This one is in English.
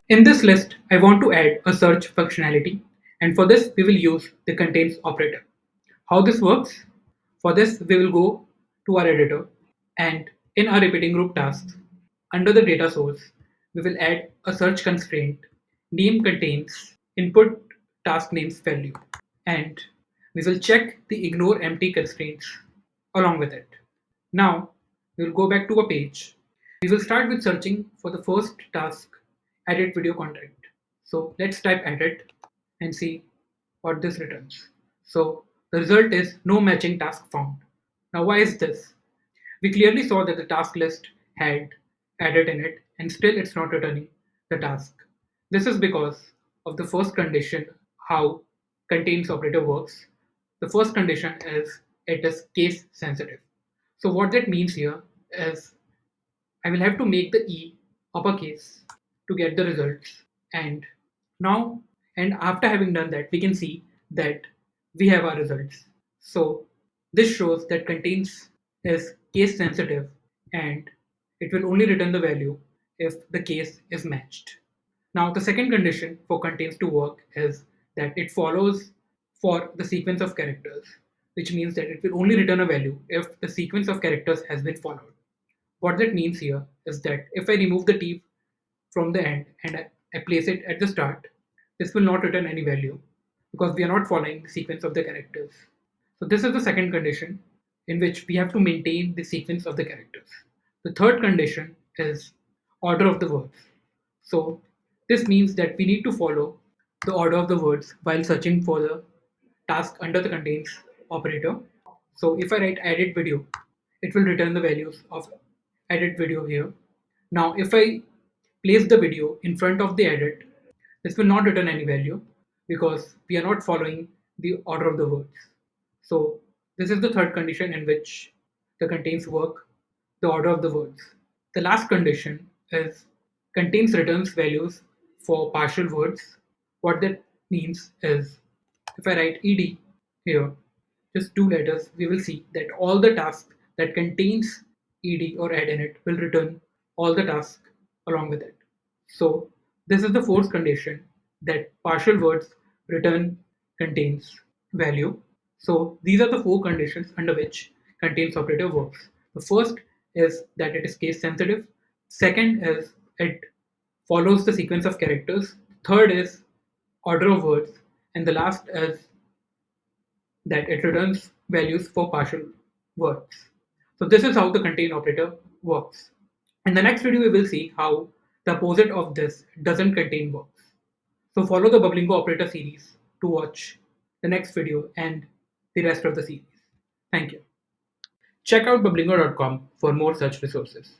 In this list, I want to add a search functionality, and for this we will use the contains operator. How this works? For this we will go to our editor, and in our repeating group tasks, under the data source, we will add a search constraint. Name contains input task names value, and we will check the ignore empty constraints along with it. Now we will go back to a page. We will start with searching for the first task, edit video content. So let's type edit and see what this returns. So the result is no matching task found. Now why is this? We clearly saw that the task list had edit in it and still it's not returning the task. This is because of the first condition, how contains operator works. The first condition is it is case sensitive. So what that means here is I will have to make the E uppercase to get the results. And now, and after having done that, we can see that we have our results. So this shows that contains is case sensitive and it will only return the value if the case is matched. Now the second condition for contains to work is that it follows for the sequence of characters, which means that it will only return a value if the sequence of characters has been followed. What that means here is that if I remove the t from the end and I place it at the start, this will not return any value because we are not following the sequence of the characters. So this is the second condition in which we have to maintain the sequence of the characters. The third condition is order of the words. So this means that we need to follow the order of the words while searching for the task under the contains operator. So if I write edit video, it will return the values of edit video here. Now if I place the video in front of the edit, this will not return any value because we are not following the order of the words. So this is the third condition in which the contains work, the order of the words. The last condition is contains returns values for partial words. What that means is if I write ed here, just two letters, we will see that all the tasks that contains ed or add in it will return all the tasks along with it. So this is the fourth condition, that partial words return contains value. So these are the four conditions under which contains operator works. The first is that it is case sensitive. Second is it follows the sequence of characters. Third is order of words. And the last is that it returns values for partial words. So this is how the contain operator works. In the next video, we will see how the opposite of this doesn't contain works. So follow the bubblingo operator series to watch the next video and the rest of the series. Thank you. Check out bubblingo.com for more such resources.